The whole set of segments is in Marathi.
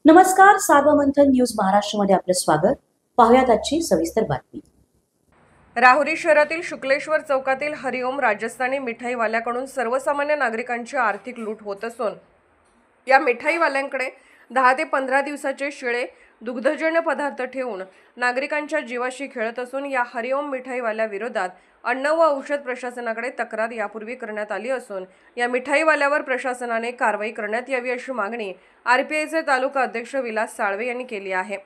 नमस्कार, सार्वमंथन न्यूज महाराष्ट्रमध्ये आपलं स्वागत. पाहुयात आजची सविस्तर बातमी. राहुरी शहरातील शुक्लेश्वर चौकातील हरिओम राजस्थानी मिठाईवाल्याकडून सर्वसामान्य नागरिकांची आर्थिक लूट होत असून या मिठाईवाल्यांकडे 10 ते 15 दिवसाचे शिळे दुग्धजन्य पदार्थ ठेवून नागरिकांच्या जीवाशी खेळत असून या हरिओम मिठाईवाल्या विरोधात अन्न व औषध प्रशासनाकडे तक्रार यापूर्वी करण्यात आली असून या मिठाईवाल्यावर प्रशासनाने कारवाई करण्यात यावी अशी मागणी आरपीआयचे तालुका अध्यक्ष विलास साळवे यांनी केली आहे.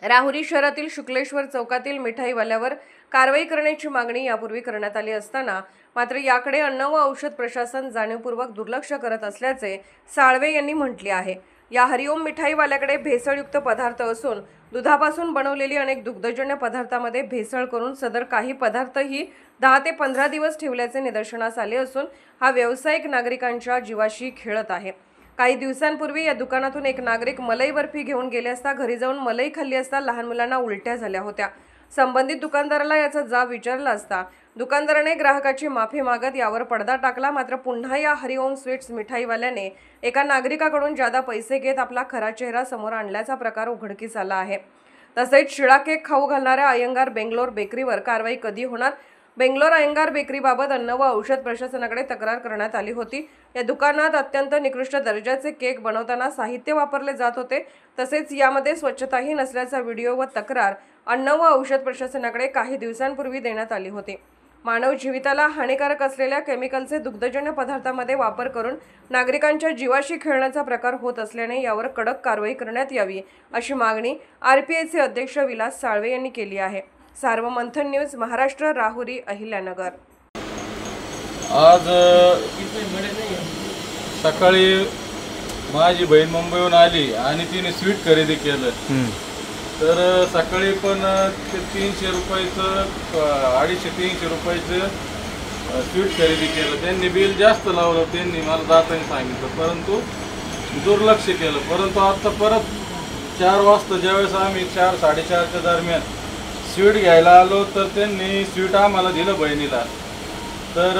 राहुरी शहरातील शुक्लेश्वर चौकातील मिठाईवाल्यावर कारवाई करण्याची मागणी यापूर्वी करण्यात आली असताना मात्र याकडे अन्न व औषध प्रशासन जाणीवपूर्वक दुर्लक्ष करत असल्याचे साळवे यांनी म्हटले आहे. या हरिओम मिठाईवाल्याकडे भेसळयुक्त पदार्थ असून दुधापासून बनवलेली अनेक दुग्धजन्य पदार्थांमध्ये भेसळ करून सदर काही पदार्थही 10 ते 15 दिवस ठेवल्याचे निदर्शनास आले असून हा व्यावसायिक नागरिकांच्या जीवाशी खेळत आहे. काही दिवसांपूर्वी या दुकानातून एक नागरिक मलाई बर्फी घेऊन गेले असता घरी जाऊन मलाई खाल्ली असता लहान मुलांना उलट्या झाल्या होत्या. संबंधित दुकानदाराला याचा जाब विचारला असता दुकानदाराने ग्राहकाची माफी मागत यावर पडदा टाकला. मात्र पुन्हा या हरिओम स्वीट्स मिठाईवाल्याने एका नागरिकाकडून जादा पैसे घेत आपला खरा चेहरा समोर आणल्याचा प्रकार उघडकीस आला आहे. तसेच शिळा केक खाऊ घालणाऱ्या अयंगार बेंगलोर बेकरीवर कारवाई कधी होणार? बेंगलोर अयंगार बेकरीबाबत अन्न व औषध प्रशासनाकडे तक्रार करण्यात आली होती. या दुकानात अत्यंत निकृष्ट दर्जाचे केक बनवताना साहित्य वापरले जात होते. तसेच यामध्ये स्वच्छताही नसल्याचा व्हिडिओ व तक्रार अन्न व औषध प्रशासनाकडे काही दिवसांपूर्वी देण्यात आली होती. मानव जीविताला हानिकारक असलेल्या केमिकलचे दुग्धजन्य पदार्थांमध्ये वापर करून नागरिकांच्या जीवाशी खेळण्याचा प्रकार होत असल्याने यावर कडक कारवाई करण्यात यावी अशी मागणी आरपीआयचे अध्यक्ष विलास साळवे यांनी केली आहे. सार्वमंथन न्यूज महाराष्ट्र, राहुरी, अहिल्यानगर. आज सकाळी माझी बहीण मुंबईहून आली आणि तिने स्वीट खरेदी केलं. तर सकाळी पण ते 300 रुपयाचं 250-300 रुपयाचं स्वीट खरेदी केलं. त्यांनी बिल जास्त लावलं, त्यांनी मला जाताना सांगितलं, परंतु दुर्लक्ष केलं. परंतु आता परत 4 वाजता ज्यावेळेस आम्ही 4-4:30च्या दरम्यान स्वीट घ्यायला आलो तर त्यांनी स्वीट आम्हाला दिलं बहिणीला. तर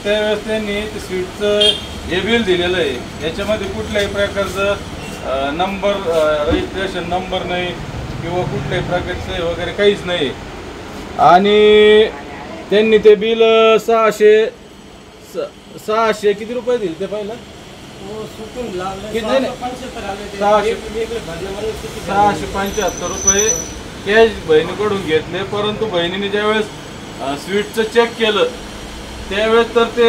त्यावेळेस त्यांनी ते स्वीटचं हे बिल दिलेलं आहे. याच्यामध्ये कुठल्याही प्रकारचं नंबर रजिस्ट्रेशन नंबर नाही किंवा कुठल्याही प्रकारचं वगैरे काहीच नाही. आणि त्यांनी ते बिल 600 किती रुपये दिले ते पहिलं? किती? 675 रुपये कॅश बहिणीकडून घेतले. परंतु बहिणीने ज्यावेळेस स्वीटचं चेक केलं त्यावेळेस तर ते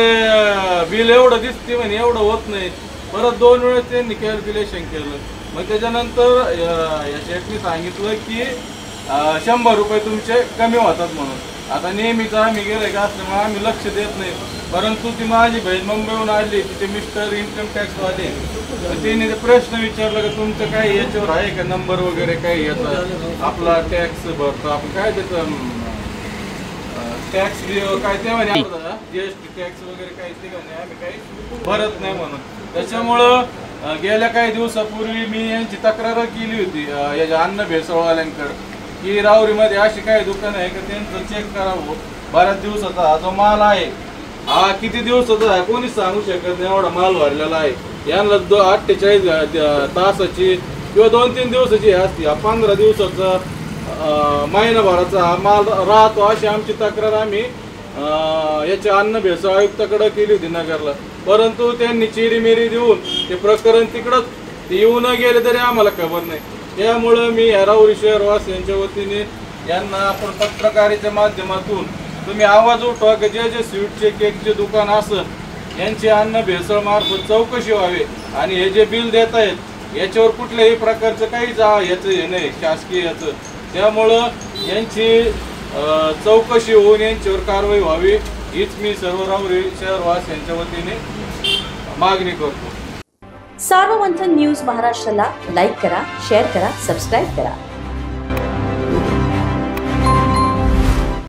बिल एवढं दिसते म्हणे एवढं होत नाही. परत 2 वेळेस त्यांनी कॅल्क्युलेशन केलं. मग त्याच्यानंतर या शेठनी सांगितलं की 100 रुपये तुमचे कमी होतात म्हणून. आता नेहमीच आम्ही गेले का असल्यामुळे आम्ही लक्ष देत नाही. परंतु ती माझी बहीण मुंबईहून आली, तिथे मिस्टर इन्कम टॅक्सवाले, तिने प्रश्न विचारला की तुमचं काय याच्यावर आहे का नंबर वगैरे काही याचा आपला टॅक्स भरतो आपण काय त्याचं टॅक्स काय ते म्हणे जीएसटी टॅक्स वगैरे काही ते म्हणे आम्ही काही भरत नाही म्हणून. त्याच्यामुळं गेल्या काही दिवसापूर्वी मी यांची तक्रार केली होती याच्या अन्न भेसळवाल्यांकडे की राहुरीमध्ये अशी काही दुकानं आहे का त्यांचं चेक करावं. बऱ्याच दिवसाचा हा जो माल आहे हा किती दिवसाचा आहे कोणीच सांगू शकत नाही. एवढा माल भरलेला आहे. यांना 48 तासाची किंवा 2-3 दिवसाची असते. 15 दिवसाचा महिनाभराचा हा माल राहतो अशी आमची तक्रार आम्ही याच्या अन्न भेसळ आयुक्ताकडे केली होती नगरला. परंतु त्यांनी चिरीमिरी देऊन ते प्रकरण तिकडंच येऊ न गेले तरी आम्हाला खबर नाही. त्यामुळं मी राहुरी शहरवासियांच्या वतीने यांना आपण पत्रकारितेच्या माध्यमातून तुम्ही आवाज उठवा की जे स्वीटचे केकचे दुकान असं यांची अन्न भेसळ मार्फत चौकशी व्हावी आणि हे जे बिल देत आहेत याच्यावर कुठल्याही प्रकारचं काहीच याचं हे नाही शासकीय याचं. त्यामुळं यांची चौकशी होऊन यांच्यावर कारवाई व्हावी हीच मी सर्व राहुरी शहरवासियांच्या वतीने मागणी करतो. सार्वमंथन न्यूज महाराष्ट्राला लाईक करा, शेअर करा, सबस्क्राईब करा.